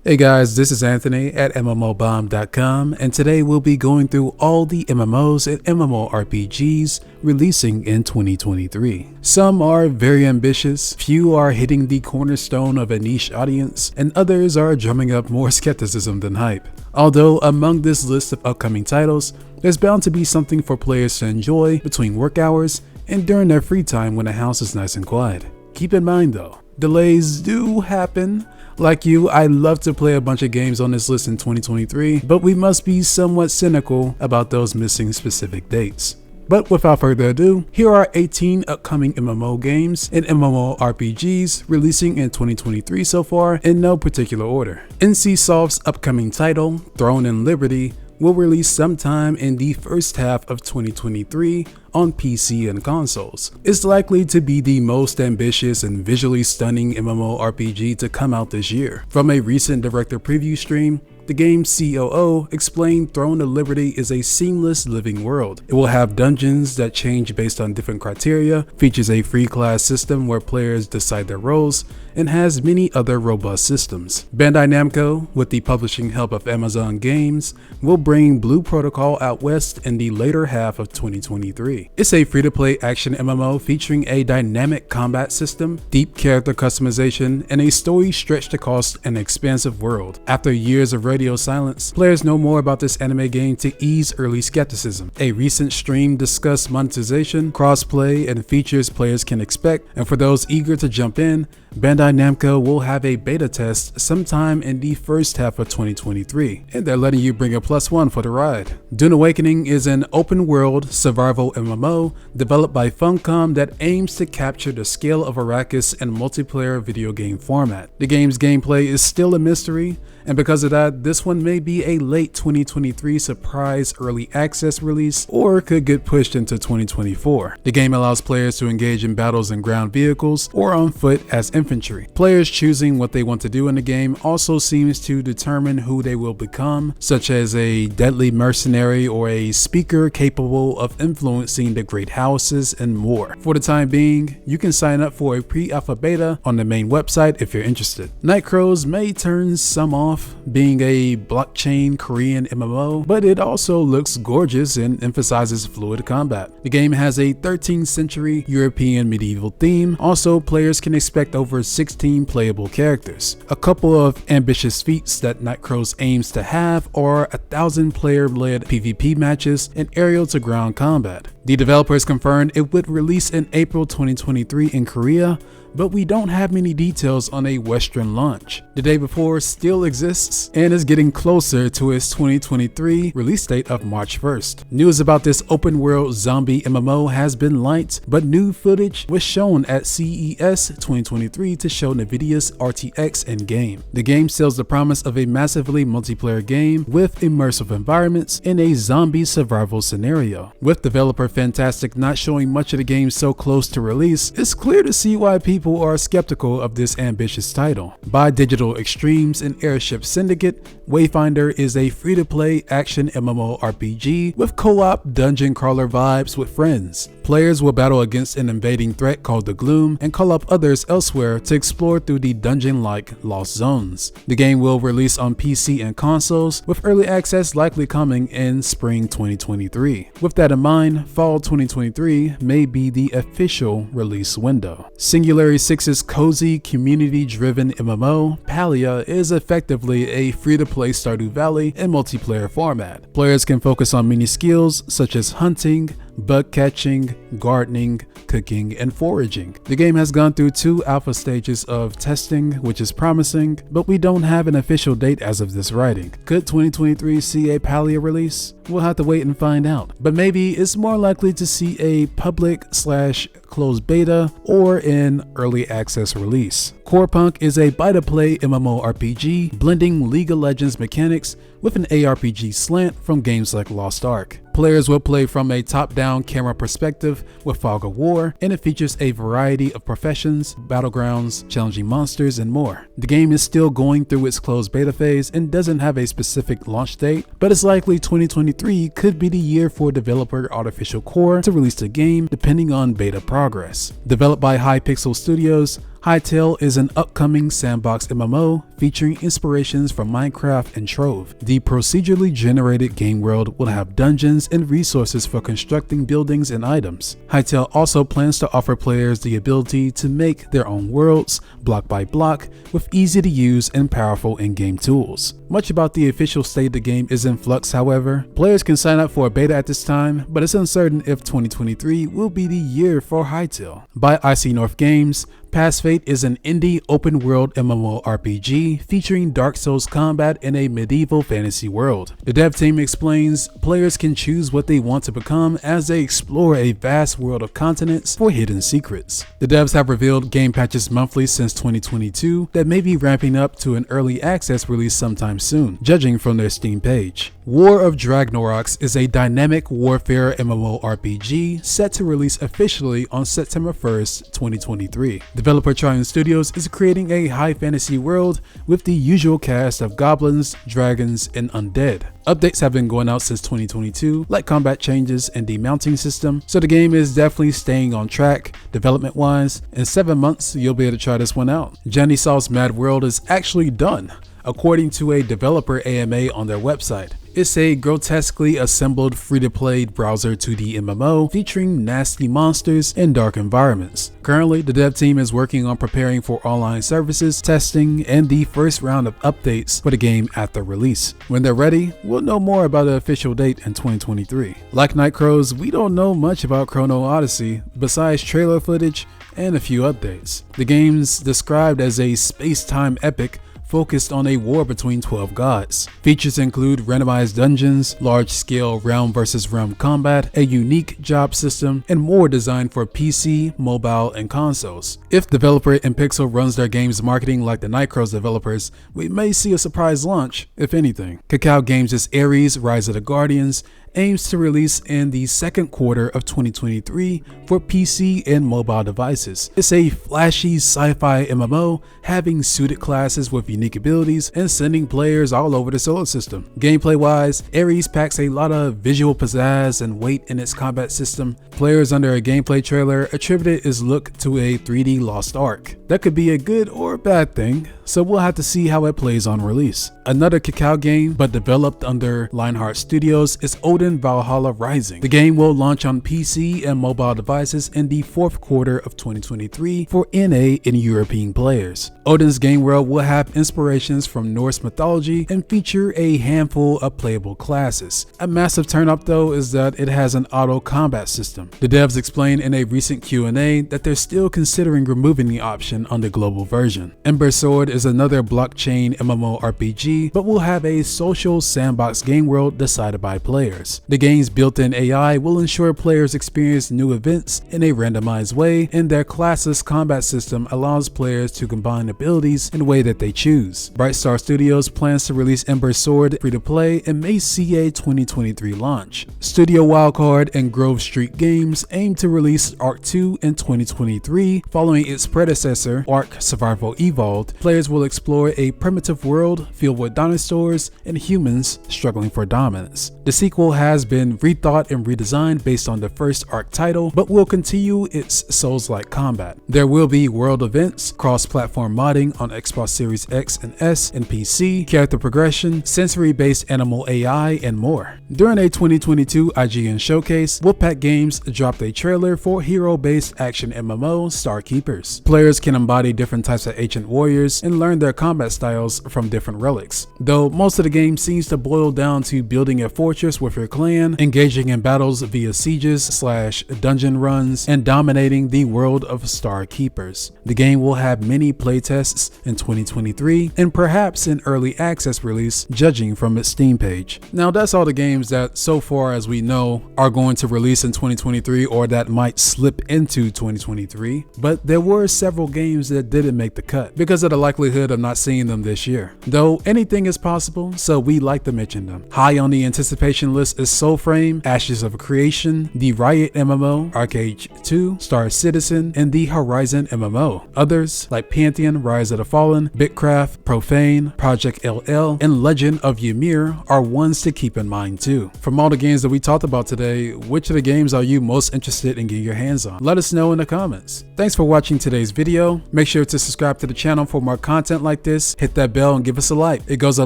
Hey guys, this is Anthony at MMORPGs.com, and today we'll be going through all the MMOs and MMORPGs releasing in 2023. Some are very ambitious, few are hitting the cornerstone of a niche audience, and others are drumming up more skepticism than hype. Although among this list of upcoming titles, there's bound to be something for players to enjoy between work hours and during their free time when the house is nice and quiet. Keep in mind though, delays do happen. Like you, I love to play a bunch of games on this list in 2023, but we must be somewhat cynical about those missing specific dates. But without further ado, here are 18 upcoming MMO games and MMORPGs releasing in 2023 so far in no particular order. NCSoft's upcoming title, Throne and Liberty, will release sometime in the first half of 2023 on PC and consoles. It's likely to be the most ambitious and visually stunning MMORPG to come out this year. From a recent director preview stream, the game's COO explained Throne of Liberty is a seamless living world. It will have dungeons that change based on different criteria, features a free class system where players decide their roles, and has many other robust systems. Bandai Namco, with the publishing help of Amazon Games, will bring Blue Protocol out west in the later half of 2023. It's a free-to-play action MMO featuring a dynamic combat system, deep character customization, and a story stretched across an expansive world. After years of radio silence, players know more about this anime game to ease early skepticism. A recent stream discussed monetization, crossplay, and features players can expect, and for those eager to jump in, Bandai Namco will have a beta test sometime in the first half of 2023, and they're letting you bring a +1 for the ride. Dune Awakening is an open-world survival MMO developed by Funcom that aims to capture the scale of Arrakis in multiplayer video game format. The game's gameplay is still a mystery, and because of that, this one may be a late 2023 surprise early access release, or could get pushed into 2024. The game allows players to engage in battles in ground vehicles or on foot as infantry. Players choosing what they want to do in the game also seems to determine who they will become, such as a deadly mercenary or a speaker capable of influencing the great houses and more. For the time being, you can sign up for a pre-alpha beta on the main website if you're interested. Nightcrows may turn some off, being a blockchain Korean MMO, but it also looks gorgeous and emphasizes fluid combat. The game has a 13th century European medieval theme. Also, players can expect over 16 playable characters. A couple of ambitious feats that Nightcrows aims to have are 1,000 player-led PvP matches and aerial to ground combat. The developers confirmed it would release in April 2023 in Korea, but we don't have many details on a Western launch. The Day Before still exists and is getting closer to its 2023 release date of March 1st. News about this open world zombie MMO has been light, but new footage was shown at CES 2023 to show NVIDIA's RTX in-game. The game sells the promise of a massively multiplayer game with immersive environments in a zombie survival scenario. With developer Fantastic not showing much of the game so close to release, it's clear to see why people are skeptical of this ambitious title. By Digital Extremes and Airship Syndicate, Wayfinder is a free-to-play action MMORPG with co-op dungeon crawler vibes with friends. Players will battle against an invading threat called the Gloom and call up others elsewhere to explore through the dungeon-like Lost Zones. The game will release on PC and consoles, with early access likely coming in spring 2023. With that in mind, fall 2023 may be the official release window. Singularity 6's cozy, community-driven MMO, Paleo, is effectively a free-to-play Stardew Valley in multiplayer format. Players can focus on many skills such as hunting, bug catching, gardening, cooking, and foraging. The game has gone through 2 alpha stages of testing, which is promising, but we don't have an official date as of this writing. Could 2023 see a Paleo release? We'll have to wait and find out, but maybe it's more likely to see a public/closed beta or an early access release. Corepunk is a buy-to-play MMORPG blending League of Legends mechanics with an ARPG slant from games like Lost Ark. Players will play from a top-down camera perspective with Fog of War, and it features a variety of professions, battlegrounds, challenging monsters, and more. The game is still going through its closed beta phase and doesn't have a specific launch date, but it's likely 2023 could be the year for developer Artificial Core to release the game depending on beta progress. Developed by Hypixel Studios, Hightail is an upcoming sandbox MMO featuring inspirations from Minecraft and Trove. The procedurally generated game world will have dungeons and resources for constructing buildings and items. Hightail also plans to offer players the ability to make their own worlds, block by block, with easy to use and powerful in-game tools. Much about the official state of the game is in flux, however. Players can sign up for a beta at this time, but it's uncertain if 2023 will be the year for Hightail. By IC North Games, Passfate is an indie open-world MMORPG featuring Dark Souls combat in a medieval fantasy world. The dev team explains players can choose what they want to become as they explore a vast world of continents for hidden secrets. The devs have revealed game patches monthly since 2022 that may be ramping up to an early access release sometime soon, judging from their Steam page. War of Dragoroks is a dynamic warfare MMORPG set to release officially on September 1st, 2023. Developer Triton Studios is creating a high fantasy world with the usual cast of goblins, dragons, and undead. Updates have been going out since 2022, like combat changes and the mounting system, so the game is definitely staying on track development wise. In 7 months, you'll be able to try this one out. Johnny Sauce Mad World is actually done, according to a developer AMA on their website. It's a grotesquely assembled free-to-play browser 2D MMO featuring nasty monsters and dark environments. Currently, the dev team is working on preparing for online services, testing, and the first round of updates for the game after release. When they're ready, we'll know more about the official date in 2023. Like Nightcrows, we don't know much about Chrono Odyssey besides trailer footage and a few updates. The game's described as a space-time epic focused on a war between 12 gods. Features include randomized dungeons, large-scale realm versus realm combat, a unique job system, and more designed for PC, mobile, and consoles. If developer InPixel runs their game's marketing like the Nightcrows developers, we may see a surprise launch, if anything. Cacao Games' Ares: Rise of the Guardians aims to release in the second quarter of 2023 for PC and mobile devices. It's a flashy sci-fi MMO having suited classes with unique abilities and sending players all over the solar system. Gameplay wise, Ares packs a lot of visual pizzazz and weight in its combat system. Players under a gameplay trailer attributed its look to a 3D Lost Ark. That could be a good or a bad thing, so we'll have to see how it plays on release. Another Cacao game, but developed under Lionheart Studios, is Odin Valhalla Rising. The game will launch on PC and mobile devices in the fourth quarter of 2023 for NA and European players. Odin's game world will have inspirations from Norse mythology and feature a handful of playable classes. A massive turn up though is that it has an auto combat system. The devs explained in a recent Q&A that they're still considering removing the option on the global version. Ember Sword is another blockchain MMORPG, but will have a social sandbox game world decided by players. The game's built-in AI will ensure players experience new events in a randomized way, and their classes combat system allows players to combine abilities in a way that they choose. Brightstar Studios plans to release Ember Sword free-to-play and may see a 2023 launch. Studio Wildcard and Grove Street Games aim to release Ark 2 in 2023, following its predecessor, Ark Survival Evolution. Players will explore a primitive world filled with dinosaurs and humans struggling for dominance. The sequel has been rethought and redesigned based on the first Ark title, but will continue its Souls-like combat. There will be world events, cross-platform modding on Xbox Series X and S and PC, character progression, sensory-based animal AI, and more. During a 2022 IGN showcase, Wolfpack Games dropped a trailer for hero-based action MMO Starkeepers. Players can embody different types of ancient warriors and learn their combat styles from different relics. Though most of the game seems to boil down to building a fortress with your clan, engaging in battles via sieges/dungeon runs, and dominating the world of Starkeepers. The game will have many playtests in 2023 and perhaps an early access release, judging from its Steam page. Now that's all the games that so far as we know are going to release in 2023 or that might slip into 2023, but there were several games that didn't make the cut because of the likely likelihood of not seeing them this year. Though anything is possible, so we like to mention them. High on the anticipation list is Soulframe, Ashes of Creation, the Riot MMO, Arcade 2, Star Citizen, and the Horizon MMO. Others, like Pantheon, Rise of the Fallen, Bitcraft, Profane, Project LL, and Legend of Ymir are ones to keep in mind too. From all the games that we talked about today, which of the games are you most interested in getting your hands on? Let us know in the comments. Thanks for watching today's video. Make sure to subscribe to the channel for more content like this. Hit that bell and give us a like. It goes a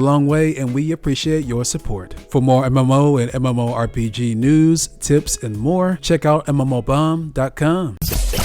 long way and we appreciate your support. For more MMO and MMORPG news, tips, and more, check out MMORPG.com.